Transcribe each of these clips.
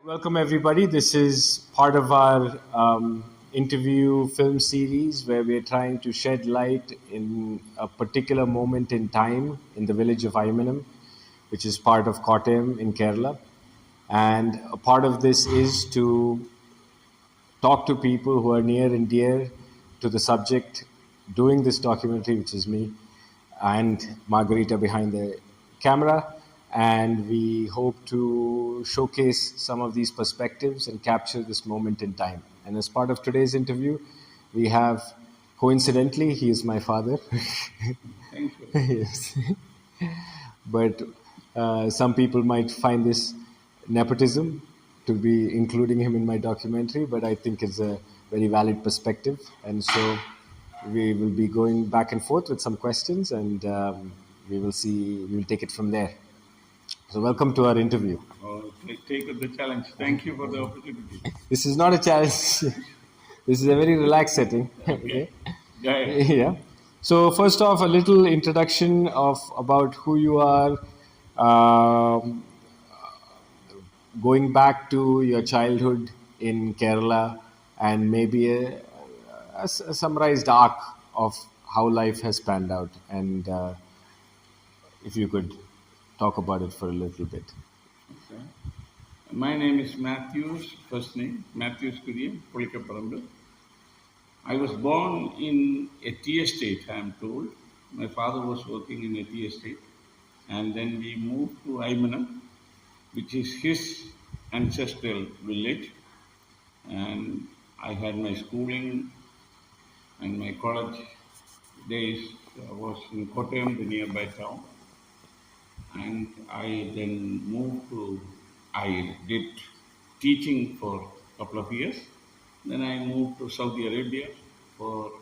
Welcome, everybody. This is part of our interview film series where we're trying to shed light in a particular moment in time in the village of Aymanam, which is part of Kottayam in Kerala. And a part of this is to talk to people who are near and dear to the subject doing this documentary, which is me and Margarita behind the camera. And we hope to showcase some of these perspectives and capture this moment in time. And as part of today's interview, we have, coincidentally, he is my father. Thank you. Yes. But some people might find this nepotism to be including him in my documentary, but I think it's a very valid perspective. And so we will be going back and forth with some questions, and we will take it from there. So welcome to our interview. Oh, take up the challenge. Thank you for the opportunity. This is not a challenge. This is a very relaxed setting. Okay. Yeah. So first off, a little introduction of about who you are, going back to your childhood in Kerala, and maybe a summarized arc of how life has panned out. And if you could talk about it for a little bit. Okay. My name is Mathews, first name, Mathews Kurien of Aymanam. I was born in a tea estate, I am told. My father was working in a tea estate. And then we moved to Aymanam, which is his ancestral village. And I had my schooling and my college days was in Kottayam, the nearby town. And I then I did teaching for a couple of years. Then I moved to Saudi Arabia for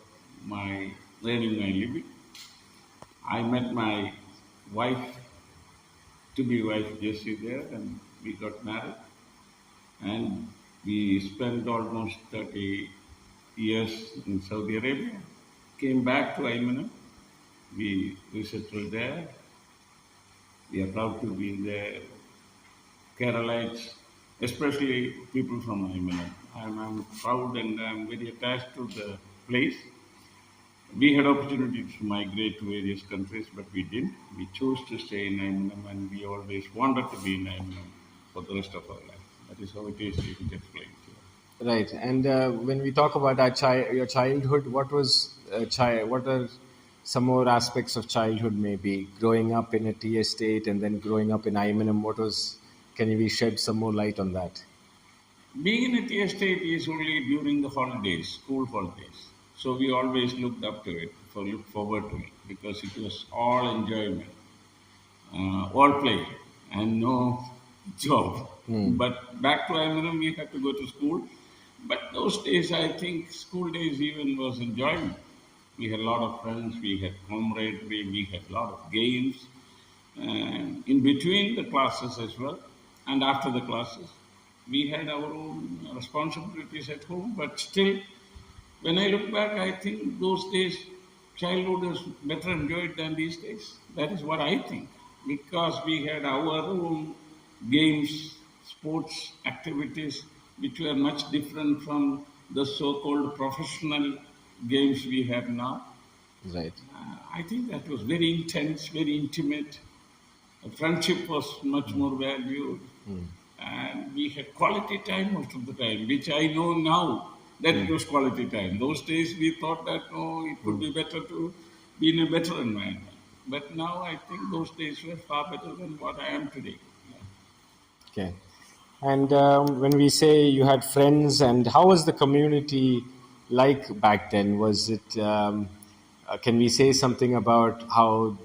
earning my living. I met my to-be wife Jessie there, and we got married. And we spent almost 30 years in Saudi Arabia. Came back to Aymanam. We settled there. We are proud to be there. Keralites, especially people from Aymanam. I'm proud and I'm very attached to the place. We had opportunities to migrate to various countries, but we didn't. We chose to stay in Aymanam, and we always wanted to be in Aymanam for the rest of our life. That is how it is, you can explain to you. Right. And when we talk about your childhood, what are some more aspects of childhood, maybe growing up in a tea estate and then growing up in Aymanam? Can you shed some more light on that? Being in a tea estate is only during the holidays, school holidays. So we always looked up to it, looked forward to it, because it was all enjoyment, all play, and no job. But back to Aymanam, we had to go to school. But those days, I think school days even was enjoyment. We had a lot of friends, we had camaraderie, we had a lot of games, and in between the classes as well, and after the classes, we had our own responsibilities at home. But still, when I look back, I think those days, childhood is better enjoyed than these days. That is what I think, because we had our own games, sports activities, which were much different from the so-called professional games we have now. Right. I think that was very intense, very intimate. Friendship was much more valued. And we had quality time most of the time, which I know now that it was quality time. Those days we thought that, it could be better to be in a better environment. But now I think those days were far better than what I am today. Yeah. Okay. And when we say you had friends, and how was the community like back then? Was it? Can we say something about how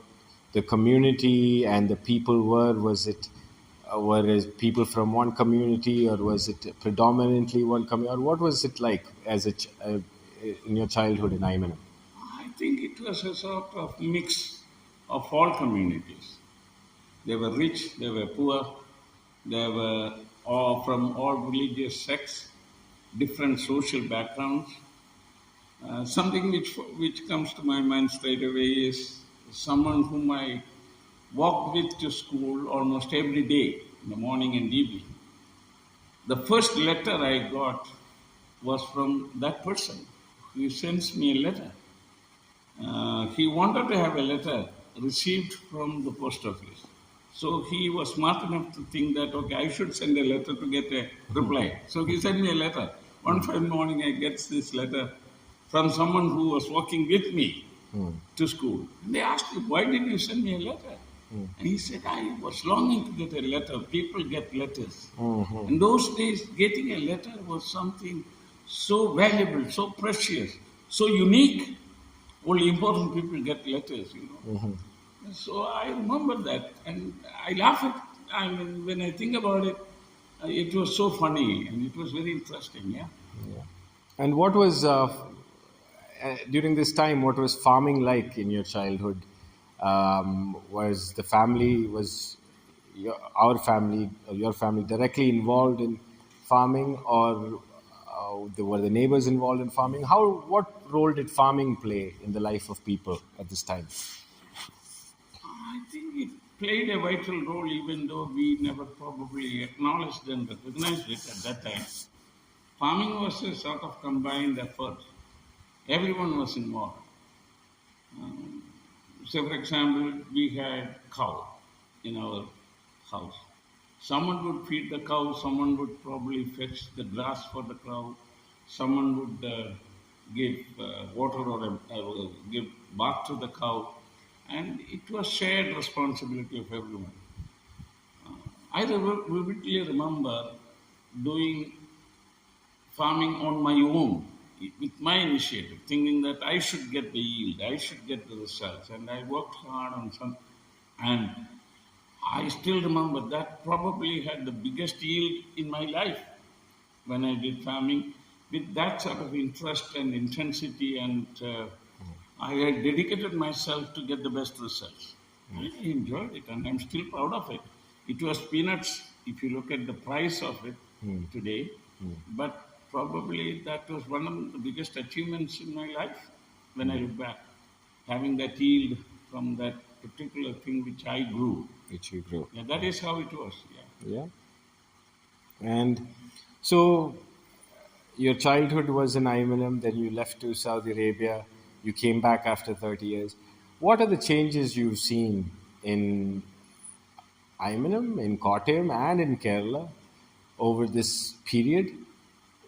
the community and the people were? Was it people from one community, or was it predominantly one community, or what was it like in your childhood in Aymanam? I think it was a sort of mix of all communities. They were rich, they were poor, they were all from all religious sects, different social backgrounds. Something which comes to my mind straight away is someone whom I walked with to school almost every day, in the morning and evening. The first letter I got was from that person who sends me a letter. He wanted to have a letter received from the post office. So he was smart enough to think that, okay, I should send a letter to get a reply. So he sent me a letter. One fine morning, I get this letter from someone who was working with me to school. And they asked him, why did you send me a letter? And he said, I was longing to get a letter. People get letters. In those days, getting a letter was something so valuable, so precious, so unique. Only important people get letters. So I remember that, and I laugh at. I mean, when I think about it, it was so funny and it was very interesting. Yeah. And what was during this time? What was farming like in your childhood? Was the family our family or your family directly involved in farming, or were the neighbors involved in farming? What role did farming play in the life of people at this time? I think it played a vital role, even though we never probably acknowledged and recognized it at that time. Farming was a sort of combined effort. Everyone was involved. Say, for example, we had cow in our house. Someone would feed the cow, someone would probably fetch the grass for the cow, someone would give water or give bath to the cow, and it was shared responsibility of everyone. I vividly remember doing farming on my own with my initiative, thinking that I should get the yield, I should get the results, and I worked hard on some. And I still remember that probably had the biggest yield in my life when I did farming with that sort of interest and intensity, and I had dedicated myself to get the best results. I enjoyed it, and I'm still proud of it. It was peanuts if you look at the price of it today, but probably that was one of the biggest achievements in my life when I look back, having that yield from that particular thing which I grew. Which you grew. Yeah, that is how it was. Yeah. Yeah. And so your childhood was in Aymanam, then you left to Saudi Arabia, you came back after 30 years. What are the changes you've seen in Aymanam, in Kottayam, and in Kerala over this period?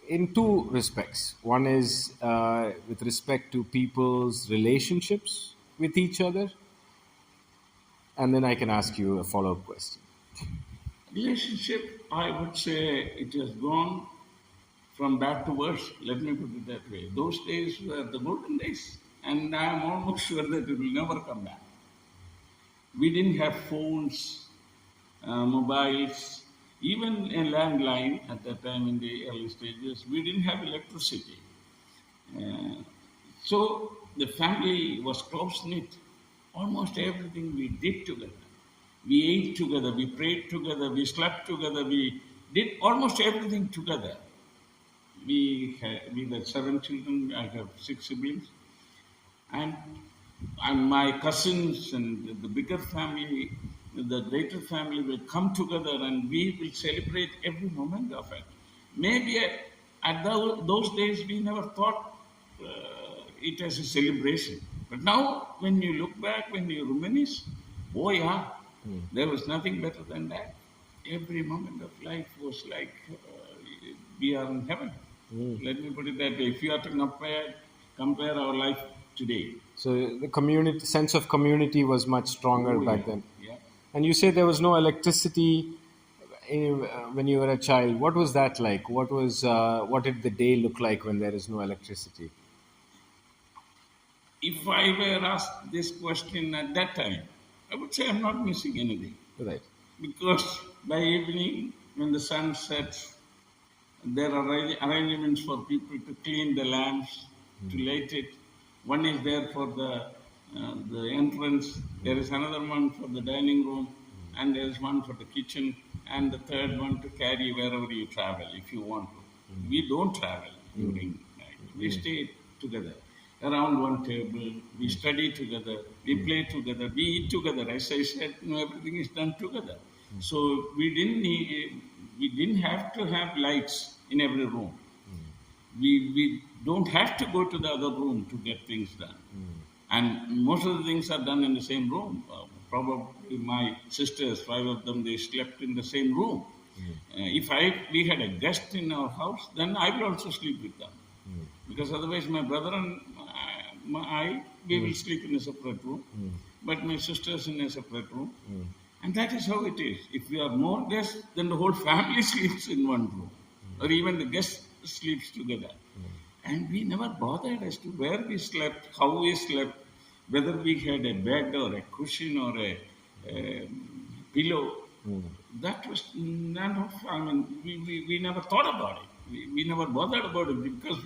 In two respects. One is with respect to people's relationships with each other, and then I can ask you a follow-up question. Relationship, I would say it has gone from bad to worse. Let me put it that way. Those days were the golden days, and I am almost sure that it will never come back. We didn't have phones, mobiles, even a landline at that time in the early stages. We didn't have electricity. Uh, so the family was close knit. Almost everything we did together. We ate together, we prayed together, we slept together, we did almost everything together. We had 7 children, I have 6 siblings, and my cousins and the bigger family, the greater family will come together and we will celebrate every moment of it. Maybe at those days we never thought it as a celebration. But now, when you look back, when you reminisce, oh yeah, there was nothing better than that. Every moment of life was like we are in heaven. Let me put it that way. If you are to compare our life today. So the community sense of community was much stronger Oh back yeah, then. yeah. And you say there was no electricity when you were a child. What was that like? What did the day look like when there is no electricity? If I were asked this question at that time, I would say I'm not missing anything. Right. Because by evening, when the sun sets, there are arrangements for people to clean the lamps, to light it. One is there for the entrance. There is another one for the dining room, and there is one for the kitchen, and the third one to carry wherever you travel if you want to. We don't travel during night. We stay together around one table. We study together. We play together. We eat together. As I said, everything is done together. So we didn't need we didn't have to have lights in every room. We don't have to go to the other room to get things done. And most of the things are done in the same room. Probably my sisters, five of them, they slept in the same room. If we had a guest in our house, then I will also sleep with them. Because otherwise my brother and we will sleep in a separate room. But my sisters in a separate room. And that is how it is. If we are more guests, then the whole family sleeps in one room. Or even the guest sleeps together. And we never bothered as to where we slept, how we slept, whether we had a bed or a cushion or a pillow. That was none of, we never thought about it. We never bothered about it because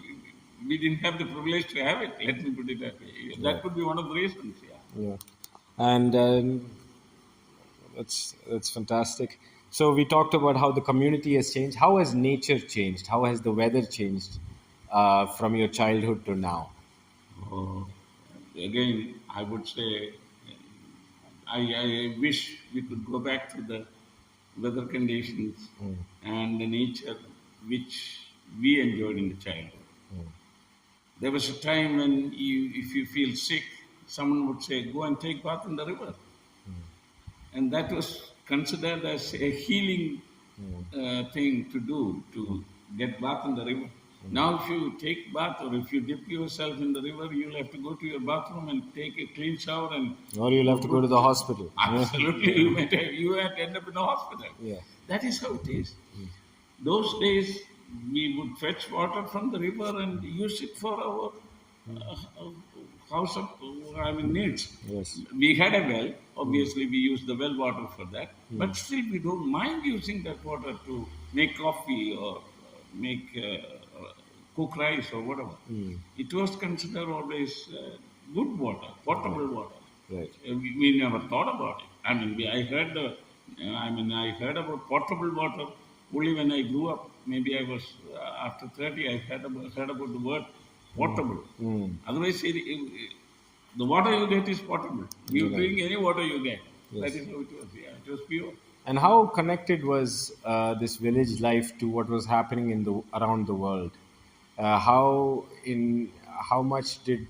we didn't have the privilege to have it. Let me put it that way. That could be one of the reasons, yeah. Yeah. And that's fantastic. So we talked about how the community has changed. How has nature changed? How has the weather changed from your childhood to now? Oh, again, I would say I wish we could go back to the weather conditions and the nature which we enjoyed in the childhood. There was a time when if you feel sick, someone would say, go and take bath in the river. And that was considered as a healing thing to do, to get bath in the river. Now, if you take bath or if you dip yourself in the river, you'll have to go to your bathroom and take a clean shower and. Or you'll have to go to the hospital. Absolutely, you had to end up in the hospital. Yeah. That is how it is. Those days, we would fetch water from the river and use it for our house of, needs. Yes. We had a well. Obviously, we use the well water for that. But still, we don't mind using that water to make coffee or make cook rice or whatever. It was considered always good water, potable water. Right. We never thought about it. I heard about potable water only when I grew up. Maybe I was after 30. I heard about the word potable. Otherwise, the water you get is potable. You drink any water you get. Yes. That is how it was. Yeah, it was pure. And how connected was this village life to what was happening around the world? How much did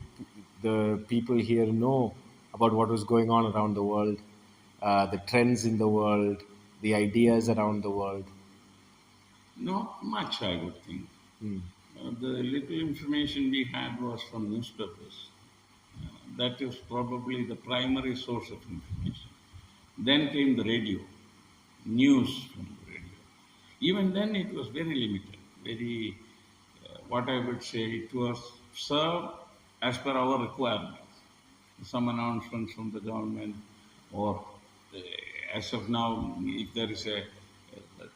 the people here know about what was going on around the world, the trends in the world, the ideas around the world? Not much, I would think. The little information we had was from newspapers. That is probably the primary source of information. Then came the radio, news from the radio. Even then, it was very limited. Very, what I would say, it was served as per our requirements. Some announcements from the government, or as of now, if there is a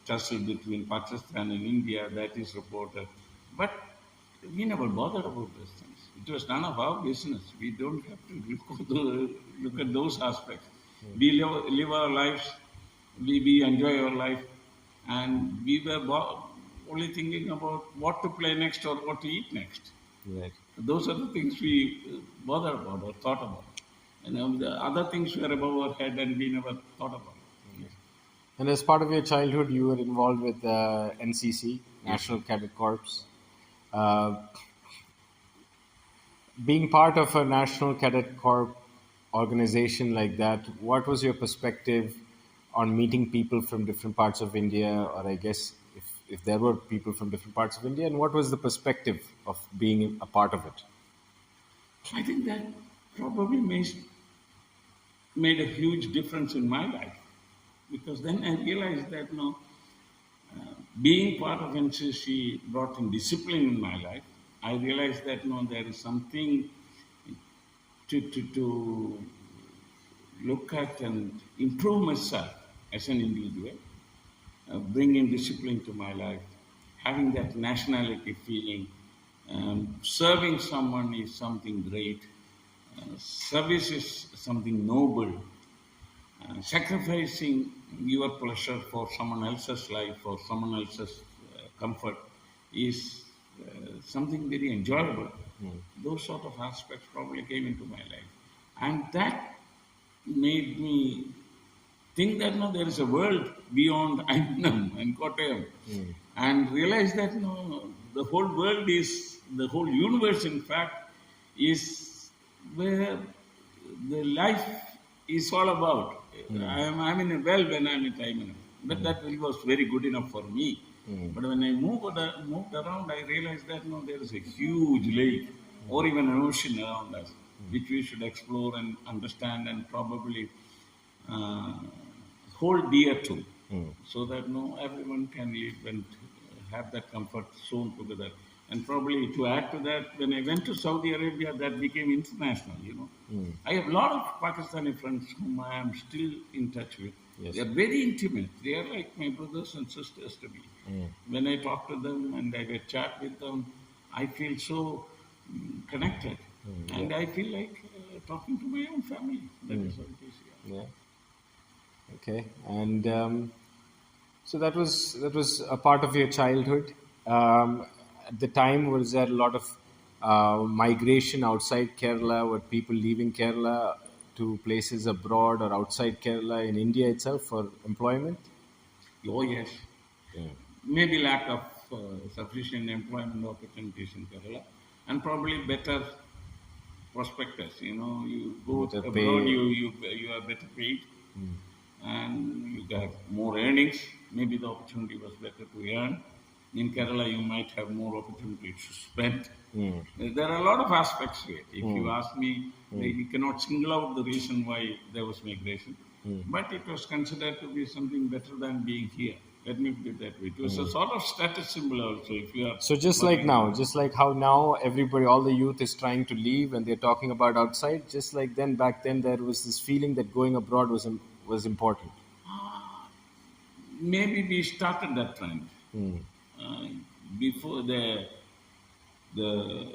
tussle between Pakistan and India, that is reported. But we never bothered about those things. It was none of our business. We don't have to look at those aspects. We live our lives, we enjoy our life, and we were only thinking about what to play next or what to eat next. Right. Those are the things we bothered about or thought about. And the other things were above our head and we never thought about it. And as part of your childhood, you were involved with NCC, National Cadet Corps. Being part of a National Cadet Corps organization like that, what was your perspective on meeting people from different parts of India, or I guess if there were people from different parts of India, and what was the perspective of being a part of it? I think that probably made a huge difference in my life, because then I realized that being part of NCC brought in discipline in my life. I realized that there is something to look at and improve myself as an individual, bring in discipline to my life, having that nationality feeling. Serving someone is something great. Service is something noble. Sacrificing your pleasure for someone else's life or someone else's comfort is something very enjoyable. Those sort of aspects probably came into my life. And that made me think that no, there is a world beyond Aymanam and Kottayam, and realize that no, the whole world is, the whole universe, in fact, is where the life is all about. I'm in a well when I'm at Aymanam, but that well was very good enough for me. But when I moved around, I realized that no, there is a huge lake or even an ocean around us, which we should explore and understand and probably uh, hold dear to, so that no everyone can live and have that comfort zone together. And probably to add to that, when I went to Saudi Arabia, that became international. I have a lot of Pakistani friends whom I am still in touch with. Yes. They are very intimate. They are like my brothers and sisters to me. When I talk to them and I get chat with them, I feel so connected, and I feel like talking to my own family. That is how it is. Yeah. Yeah. Okay. And so that was a part of your childhood. At the time, was there a lot of migration outside Kerala? Were people leaving Kerala to places abroad or outside Kerala in India itself for employment? Oh yes, Yeah. maybe lack of sufficient employment opportunities in Kerala, and probably better prospectus. You go Better abroad, pay. you are better paid, and you get more earnings. Maybe the opportunity was better to earn. In Kerala, you might have more opportunities to spend. There are a lot of aspects to it. If you ask me, you cannot single out the reason why there was migration, but it was considered to be something better than being here. Let me put it that way. It was a sort of status symbol also. If you are So just like now, just like how now everybody, all the youth is trying to leave and they're talking about outside, just like then back then there was this feeling that going abroad was important. maybe we started that trend uh, before the the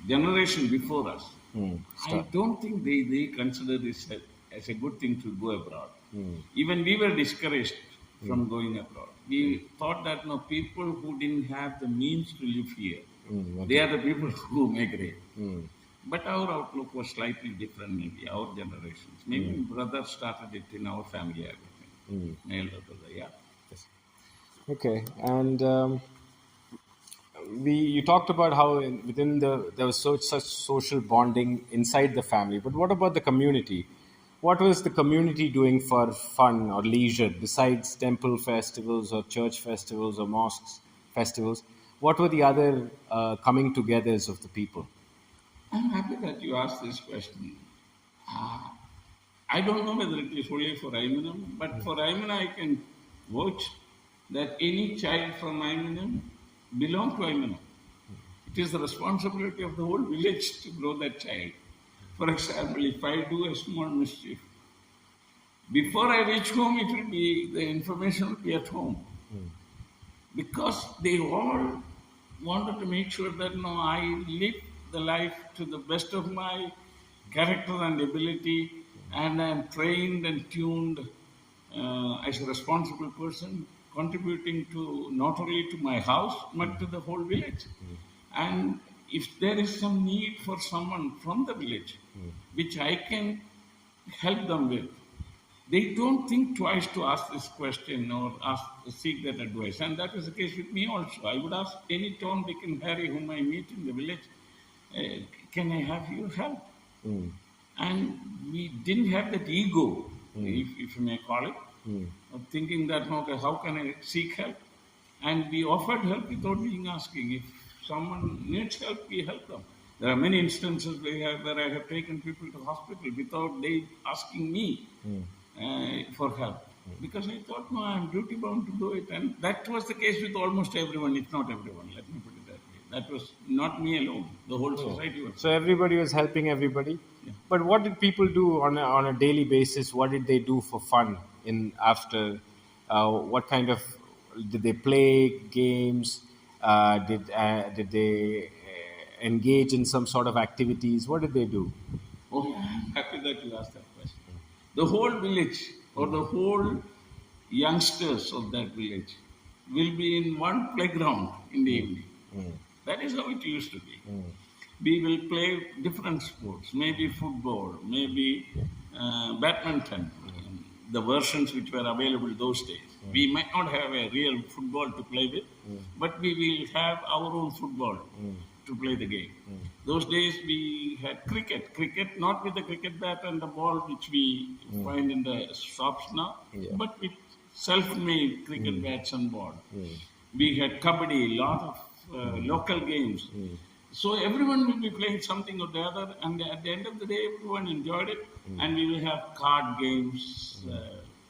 generation before us. I Start. don't think they consider this as a good thing to go abroad. Even we were discouraged from going abroad. We thought that no, people who didn't have the means to live here, they Okay. are the people who migrate. But our outlook was slightly different, maybe our generations. Maybe brother started it in our family, I would think. My elder brother, yeah. Yes. Okay. And you talked about how within there was such social bonding inside the family. But what about the community? What was the community doing for fun or leisure besides temple festivals or church festivals or mosques festivals? What were the other coming togethers of the people? I'm happy that you asked this question. I don't know whether it is only for Aymanam, but for Aymanam I can vouch that any child from Aymanam belong to Aymanam. It is the responsibility of the whole village to grow that child. For example, if I do a small mischief, before I reach home, it will be the information will be at home, because they all wanted to make sure that no, I live the life to the best of my character and ability, and I am trained and tuned as a responsible person, contributing to not only to my house but to the whole village. And if there is some need for someone from the village, which I can help them with, they don't think twice to ask this question or seek that advice. And that is the case with me also. I would ask any Tom, Dick, and Harry whom I meet in the village, can I have your help? And we didn't have that ego, if you may call it, of thinking that, okay, how can I seek help? And we offered help without being asking. If someone needs help, we help them. There are many instances where I have taken people to hospital without they asking me for help. Because I thought, no, I'm duty bound to do it. And that was the case with almost everyone, if not everyone. Let me put it that way. That was not me alone. The whole society was. So everybody was helping everybody. Yeah. But what did people do on a daily basis? What did they do for fun in after? What kind of did they play games? Did they engage in some sort of activities? What did they do? Oh, I'm happy that you asked that question. The whole village or the whole youngsters of that village will be in one playground in the evening. That is how it used to be. We will play different sports, maybe football, maybe badminton, the versions which were available those days. We might not have a real football to play with, but we will have our own football to play the game. Those days we had cricket. Cricket not with the cricket bat and the ball which we find in the shops now, Yeah. but with self-made cricket bats and ball. We had kabaddi, lot of local games. So everyone will be playing something or the other, and at the end of the day, everyone enjoyed it, and we will have card games,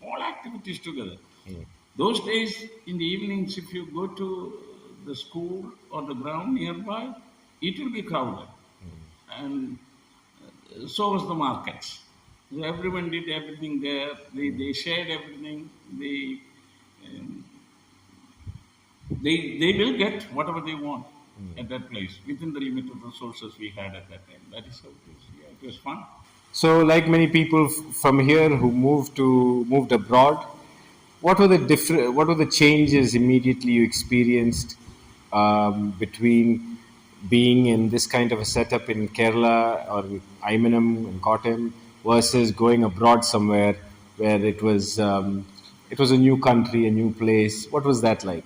all activities together. Those days, in the evenings, if you go to the school or the ground nearby, it will be crowded, and so was the markets. So everyone did everything there. They shared everything. Um, they will get whatever they want at that place within the limited resources we had at that time. That is how it is. Yeah, it was fun. So, like many people from here who moved abroad, what were the changes immediately you experienced between being in this kind of a setup in Kerala or in Aymanam and Kottayam versus going abroad somewhere where it was a new country, a new place? What was that like?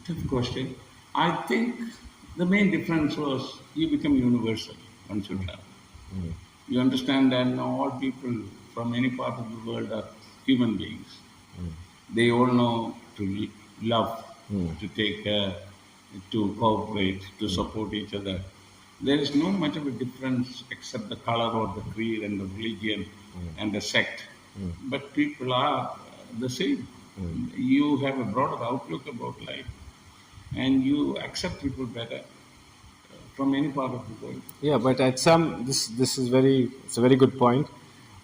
Tough question. I think the main difference was you become universal once you travel. You understand that now all people from any part of the world are human beings. They all know to love, to take care, to cooperate, to support each other. There is no much of a difference except the color or the creed and the religion and the sect. But people are the same. You have a broader outlook about life and you accept people better from any part of the world. Yeah, but at some this is very it's a very good point.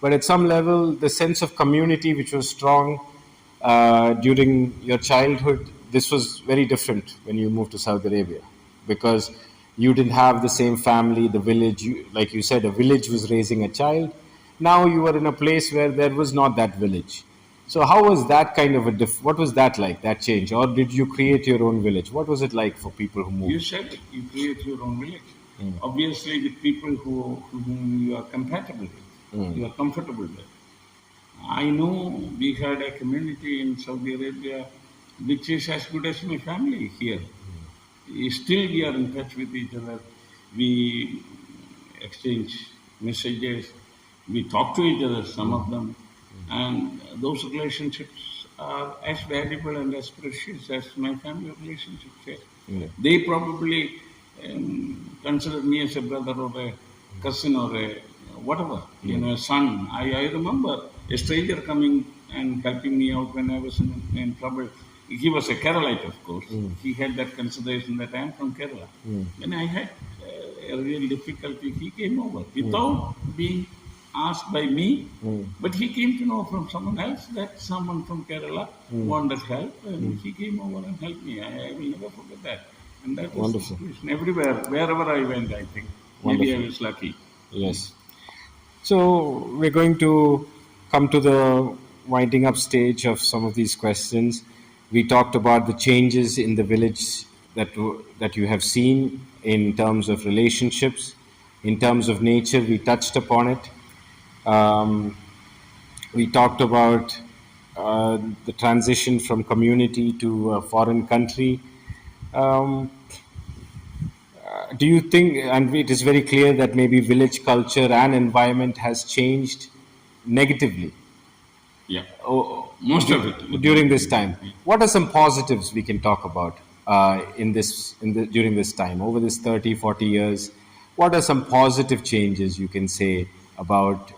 But at some level, the sense of community which was strong during your childhood, this was very different when you moved to Saudi Arabia, because you didn't have the same family, the village. Like you said, a village was raising a child. Now you were in a place where there was not that village. So how was that kind of what was that like, that change, or did you create your own village? What was it like for people who You moved? said it, you create your own village. Obviously, with people whom you are compatible with, you are comfortable with. I know we had a community in Saudi Arabia which is as good as my family here. Still, we are in touch with each other. We exchange messages. We talk to each other, some of them. And those relationships are as valuable and as precious as my family relationships here. Yeah. They probably consider me as a brother or a cousin or a whatever, a son. I remember a stranger coming and helping me out when I was in trouble. He was a Keralite, of course. He had that consideration that I am from Kerala. When I had a real difficulty, he came over without being asked by me, but he came to know from someone else that someone from Kerala wanted help, and he came over and helped me. I will never forget that. And that was the Wonderful. situation everywhere, wherever I went, I think. Maybe I Wonderful. was lucky. Yes. So we're going to come to the winding up stage of some of these questions. We talked about the changes in the village that you have seen in terms of relationships, in terms of nature. We touched upon it. Um, we talked about the transition from community to a foreign country. Um, do you think, and it is very clear that maybe village culture and environment has changed negatively Yeah, oh, most of it. during this time? What are some positives we can talk about during this time, over this 30, 40 years? What are some positive changes you can say about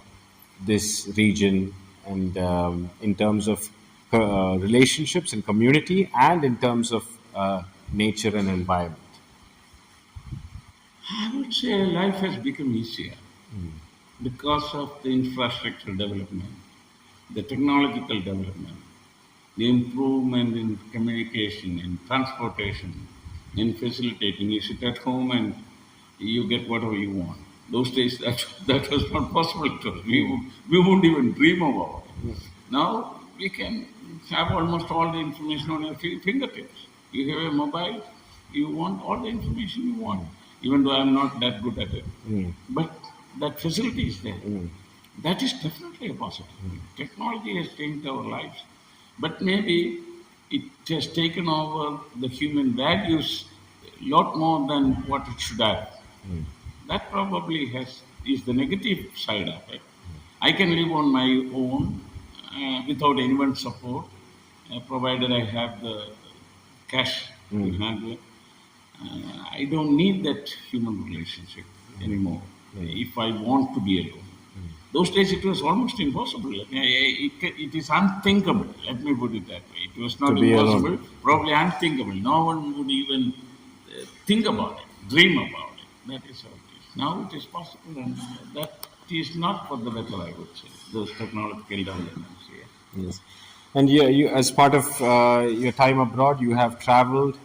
this region, and in terms of relationships and community, and in terms of nature and environment? I would say life has become easier because of the infrastructural development, the technological development, the improvement in communication, in transportation, in facilitating. You sit at home and you get whatever you want. Those days that was not possible to us. We wouldn't even dream about it. Now we can have almost all the information on your fingertips. You have a mobile, you want all the information you want. even though I'm not that good at it. Mm. But that facility is there. Mm. That is definitely a positive thing. Technology has changed our lives, but maybe it has taken over the human values a lot more than what it should have. That probably is the negative side of it. I can live on my own without anyone's support, provided I have the cash to Mm. handle it. I don't need that human relationship anymore if I want to be alone. Those days it was almost impossible. It is unthinkable. Let me put it that way. It was To not be alone. impossible, probably unthinkable. No one would even think about it, dream about it. That is how it is. Now it is possible, and that is not for the better, I would say. Those technological developments here. Yes. And you, as part of your time abroad, you have traveled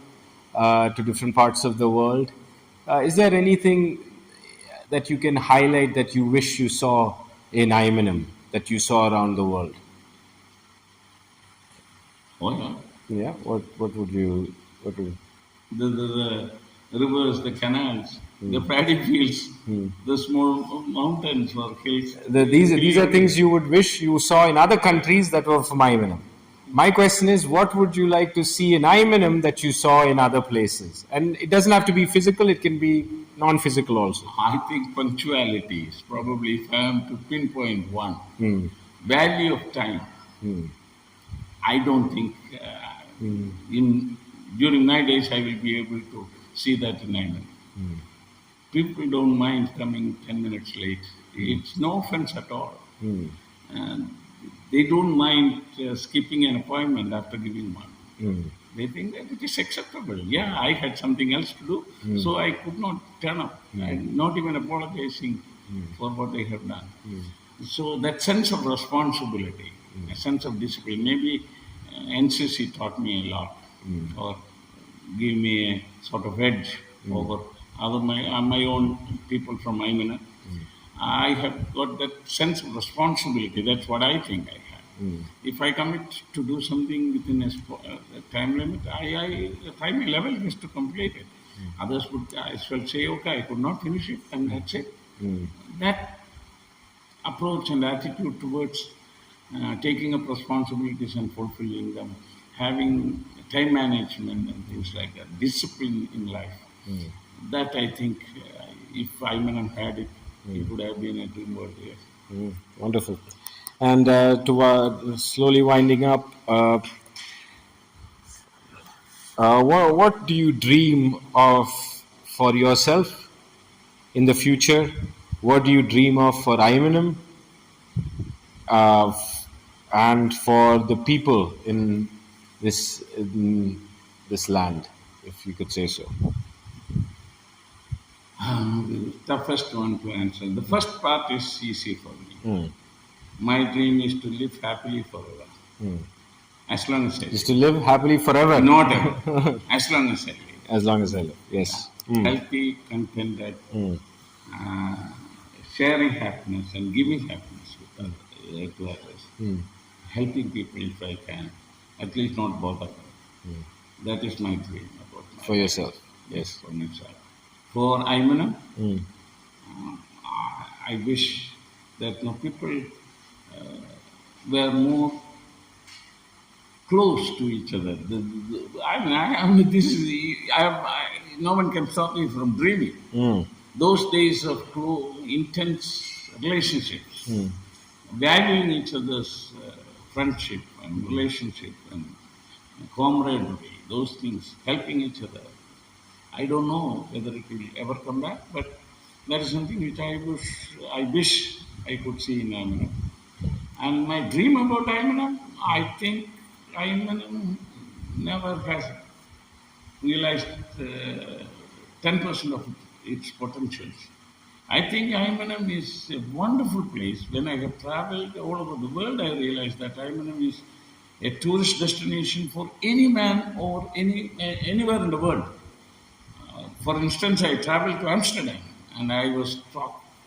to different parts of the world. Is there anything that you can highlight that you wish you saw in Aymanam, that you saw around the world? Oh yeah. Yeah. What would you? What would? The rivers, the canals, the paddy fields, the small mountains or hills. These are things you would wish you saw in other countries that were from Aymanam. My question is, what would you like to see in Aymanam that you saw in other places? And it doesn't have to be physical; it can be non-physical also. I think punctuality is probably, if I am to pinpoint one, Mm. value of time. Mm. I don't think in during my days I will be able to see that in Ireland. People don't mind coming 10 minutes late. It's no offense at all. Mm. And they don't mind skipping an appointment after giving one. Mm. They think that it is acceptable. Yeah, I had something else to do, so I could not turn up. I'm not even apologizing for what I have done. So that sense of responsibility, a sense of discipline, maybe NCC taught me a lot, or give me a sort of edge over my own people from Aymanam. I have got that sense of responsibility. That's what I think I have. If I commit to do something within a time limit, I try my level best to complete it. Others would as well say, okay, I could not finish it, and that's it. That approach and attitude towards taking up responsibilities and fulfilling them, having time management and things like that, discipline in life. That I think, if Aymanam had it, it would have been a dream world. Yes. Wonderful. And to slowly winding up, what do you dream of for yourself in the future? What do you dream of for Aymanam uh, and for the people in this land, if you could say so? The toughest one to answer. The first part is easy for me. My dream is to live happily forever. As long as I Is live. to live happily forever. Not ever. As long as I live. As long as I live. Yes. Healthy, contented, uh, sharing happiness and giving happiness to others. Helping people if I can. At least not bother them. That is my dream about my For yourself. Yes. for myself. For Aymanam, Mm. I wish that people were more close to each other. I mean, this is no one can stop me from dreaming. Those days of intense relationships, valuing each other's friendship and relationship and camaraderie, those things, helping each other. I don't know whether it will ever come back, but that is something which I wish I could see in Aymanam. And my dream about Aymanam, I think Aymanam never has realized 10% of its potentials. I think Aymanam is a wonderful place. When I have traveled all over the world, I realized that Aymanam is a tourist destination for any man or anywhere in the world. For instance, I traveled to Amsterdam and I was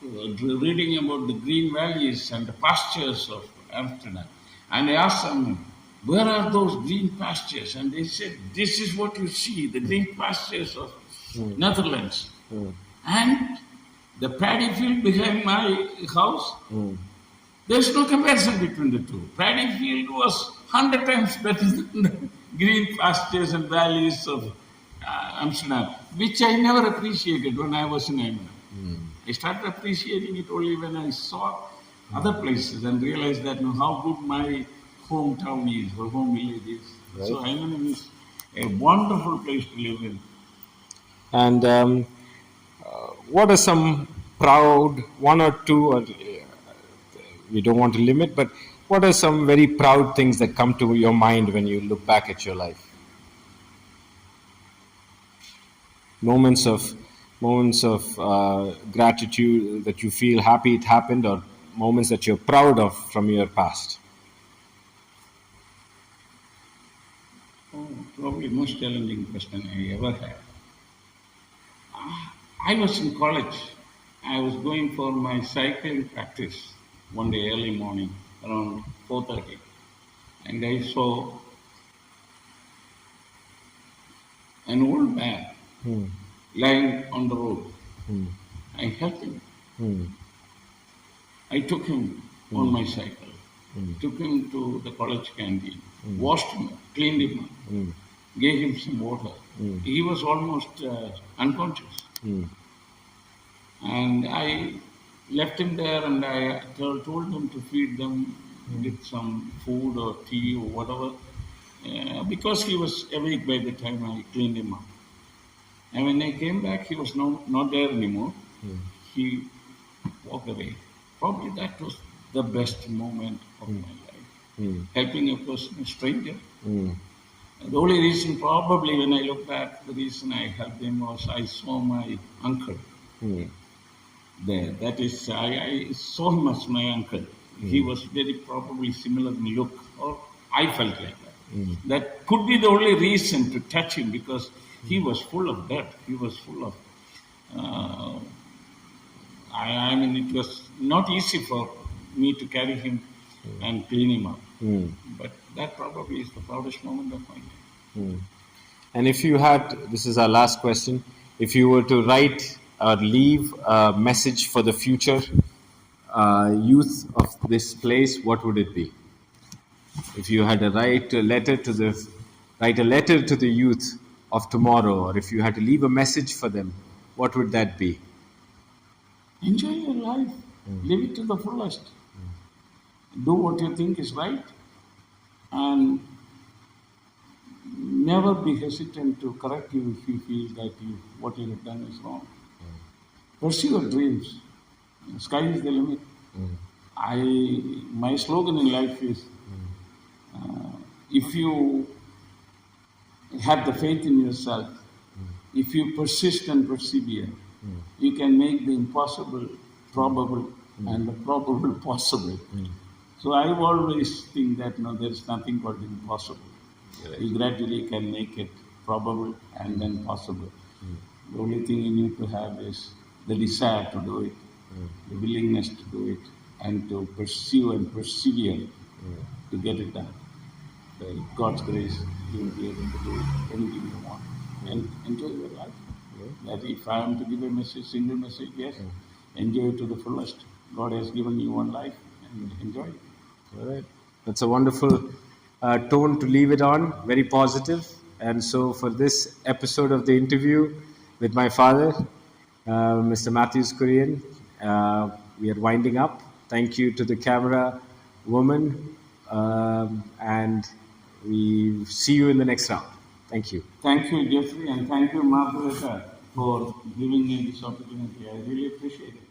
reading about the green valleys and the pastures of Amsterdam. And I asked them, where are those green pastures? And they said, this is what you see, the green pastures of Netherlands. And the paddy field behind my house, Mm. there's no comparison between the two. Paddy field was 100 times better than the green pastures and valleys of Amsterdam, which I never appreciated when I was in Aymanam. I started appreciating it only when I saw other places and realized that how good my hometown is or home village is. Right. So Aymanam is a wonderful place to live in. And what are some proud, one or two, or we don't want to limit, but what are some very proud things that come to your mind when you look back at your life? Moments of gratitude that you feel happy it happened, or moments that you're proud of from your past. Oh, probably most challenging question I ever had. I was in college. I was going for my cycling practice one day early morning around 4:30, and I saw an old man Hmm. lying on the road. Hmm. I helped him. Hmm. I took him on my cycle, took him to the college canteen, washed him up, cleaned him up, gave him some water. He was almost unconscious. Hmm. And I left him there and I told him to feed them with some food or tea or whatever, because he was awake by the time I cleaned him up. And when I came back, he was not there anymore. He walked away. Probably that was the best moment of my life. Helping a person, a stranger. The only reason, probably, when I look back, the reason I helped him was I saw my uncle there. That is, I saw him as my uncle. He was very probably similar in look, or I felt like that. That could be the only reason to touch him because he was full of dirt. He was full of. I mean, it was not easy for me to carry him and clean him up. But that probably is the proudest moment of my life. And if you had, this is our last question, if you were to write or leave a message for the future youth of this place, what would it be? If you had to write a letter to the youth of tomorrow, or if you had to leave a message for them, what would that be? Enjoy your life. Live it to the fullest. Do what you think is right. And never be hesitant to correct you if you feel that what you have done is wrong. Pursue your dreams. Sky is the limit. My slogan in life is, if you have the faith in yourself, if you persist and persevere, you can make the impossible probable and the probable possible. So I always think that there is nothing called impossible. You gradually can make it probable and then possible. The only thing you need to have is the desire to do it, the willingness to do it, and to pursue and persevere to get it done. By God's grace, you will be able to do anything you want and enjoy your life. That if I am to give a message, single message, yes, enjoy it to the fullest. God has given you one life and enjoy it. All right. That's a wonderful tone to leave it on, very positive. And so, for this episode of the interview with my father, Mr. Mathews Kurien, we are winding up. Thank you to the camera woman, and we see you in the next round. Thank you. Thank you, Jeffrey, and thank you, Margaret, for giving me this opportunity. I really appreciate it.